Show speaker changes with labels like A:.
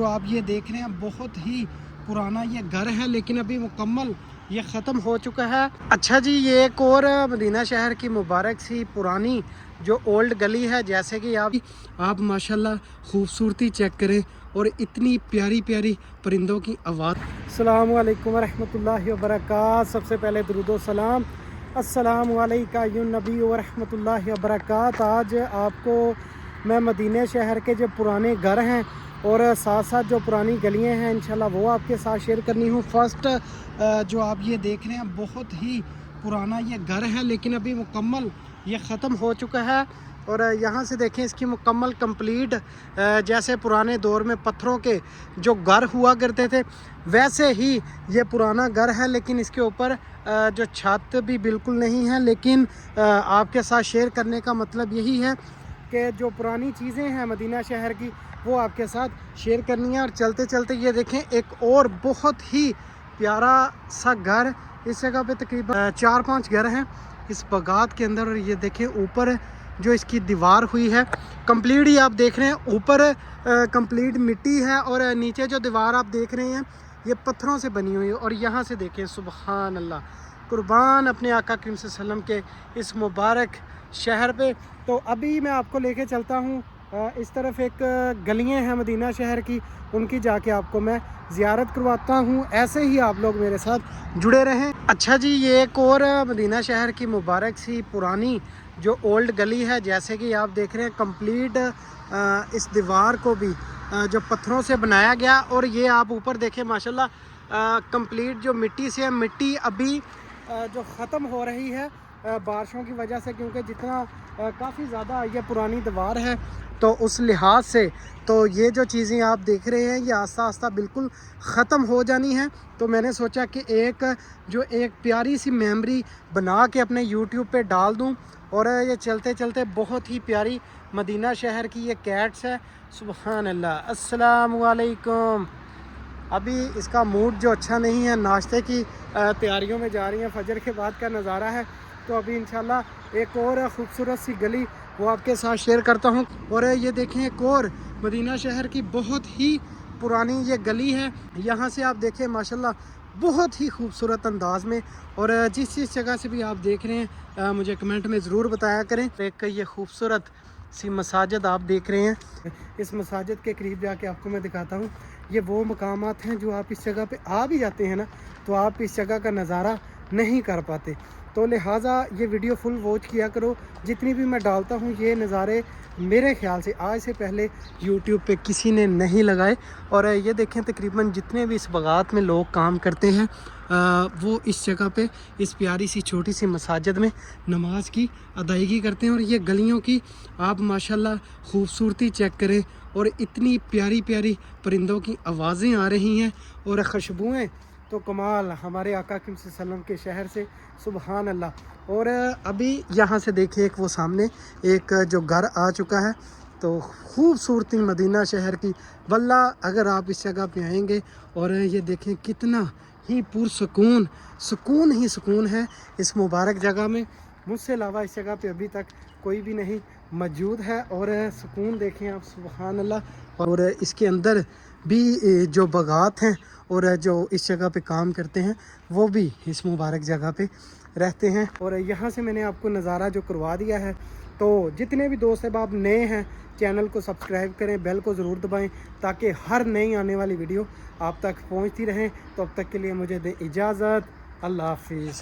A: तो आप ये देख रहे हैं बहुत ही पुराना ये घर है, लेकिन अभी मुकम्मल ये ख़त्म हो चुका है। अच्छा जी, ये एक और मदीना शहर की मुबारक सी पुरानी जो ओल्ड गली है, जैसे कि आप माशाल्लाह खूबसूरती चेक करें और इतनी प्यारी प्यारी परिंदों की आवाज़। अस्सलामु अलैकुम वरहमतुल्लाहि वबरकातुहू। सबसे पहले दुरूद व सलाम अस्सलामु अलैका या नबी व रहमतुल्लाहि वबरकातुहू। आज आपको मैं मदीना शहर के जो पुराने घर हैं और साथ साथ जो पुरानी गलियां हैं इंशाल्लाह वो आपके साथ शेयर करनी हूँ। फर्स्ट जो आप ये देख रहे हैं बहुत ही पुराना ये घर है, लेकिन अभी मुकम्मल ये ख़त्म हो चुका है। और यहाँ से देखें इसकी मुकम्मल कंप्लीट जैसे पुराने दौर में पत्थरों के जो घर हुआ करते थे वैसे ही ये पुराना घर है, लेकिन इसके ऊपर जो छत भी बिल्कुल नहीं है। लेकिन आपके साथ शेयर करने का मतलब यही है कि जो पुरानी चीज़ें हैं मदीना शहर की वो आपके साथ शेयर करनी है। और चलते चलते ये देखें एक और बहुत ही प्यारा सा घर, इस जगह पे तकरीबन 4-5 घर हैं इस बगात के अंदर। और ये देखें ऊपर जो इसकी दीवार हुई है कंप्लीट ही आप देख रहे हैं, ऊपर कंप्लीट मिट्टी है और नीचे जो दीवार आप देख रहे हैं ये पत्थरों से बनी हुई है। और यहाँ से देखें सुबहान अल्लाह, कुर्बान अपने आका करीम सल्लल्लाहु अलैहि वसल्लम के इस मुबारक शहर पे। तो अभी मैं आपको लेके चलता हूँ इस तरफ, एक गलियाँ हैं मदीना शहर की, उनकी जाके आपको मैं ज़ियारत करवाता हूँ। ऐसे ही आप लोग मेरे साथ जुड़े रहें। अच्छा जी, ये एक और मदीना शहर की मुबारक सी पुरानी जो ओल्ड गली है, जैसे कि आप देख रहे हैं कंप्लीट इस दीवार को भी जो पत्थरों से बनाया गया। और ये आप ऊपर देखें माशाल्लाह कंप्लीट जो मिट्टी से है, मिट्टी अभी जो ख़त्म हो रही है बारिशों की वजह से, क्योंकि जितना काफ़ी ज़्यादा ये पुरानी दीवार है तो उस लिहाज से तो ये जो चीज़ें आप देख रहे हैं ये आस्ता आस्ता बिल्कुल ख़त्म हो जानी है। तो मैंने सोचा कि एक प्यारी सी मेमोरी बना के अपने यूट्यूब पे डाल दूं। और ये चलते चलते बहुत ही प्यारी मदीना शहर की ये कैट्स है, सुबहान अल्लाह। अस्सलामु अलैकुम। अभी इसका मूड जो अच्छा नहीं है, नाश्ते की तैयारियों में जा रही हैं, फजर के बाद का नज़ारा है। तो अभी इंशाल्लाह एक और ख़ूबसूरत सी गली वो आपके साथ शेयर करता हूँ। और ये देखें एक और मदीना शहर की बहुत ही पुरानी ये गली है। यहाँ से आप देखें माशाल्लाह बहुत ही खूबसूरत अंदाज में। और जिस जगह से भी आप देख रहे हैं मुझे कमेंट में ज़रूर बताया करें। एक ये खूबसूरत सी मसाजिद आप देख रहे हैं, इस मसाजिद के करीब जाके आपको मैं दिखाता हूँ। ये वो मकामात हैं जो आप इस जगह पे आ भी जाते हैं ना तो आप इस जगह का नज़ारा नहीं कर पाते। तो लिहाजा ये वीडियो फुल वॉच किया करो। जितनी भी मैं डालता हूँ ये नज़ारे मेरे ख्याल से आज से पहले यूट्यूब पे किसी ने नहीं लगाए। और ये देखें तकरीबन जितने भी इस बगात में लोग काम करते हैं वो इस जगह पे इस प्यारी सी छोटी सी मसाजिद में नमाज की अदायगी करते हैं। और ये गलियों की आप माशाल्लाह खूबसूरती चेक करें और इतनी प्यारी प्यारी परिंदों की आवाज़ें आ रही हैं और खुशबुएँ तो कमाल हमारे आका करीम सल्लल्लाहु अलैहि वसल्लम के शहर से, सुबहान अल्लाह। और अभी यहाँ से देखिए एक वो सामने एक जो घर आ चुका है। तो खूबसूरती मदीना शहर की वल्ला अगर आप इस जगह पे आएंगे और ये देखें कितना ही पुरसुकून सुकून ही सुकून है इस मुबारक जगह में। मुझसे अलावा इस जगह पे अभी तक कोई भी नहीं मौजूद है। और सुकून देखें आप, सुबहान अल्लाह। और इसके अंदर भी जो बगात हैं और जो इस जगह पे काम करते हैं वो भी इस मुबारक जगह पे रहते हैं। और यहाँ से मैंने आपको नज़ारा जो करवा दिया है। तो जितने भी दोस्त अब आप नए हैं चैनल को सब्सक्राइब करें, बेल को ज़रूर दबाएं ताकि हर नई आने वाली वीडियो आप तक पहुँचती रहें। तो अब तक के लिए मुझे दें इजाज़त, अल्लाह हाफिज़।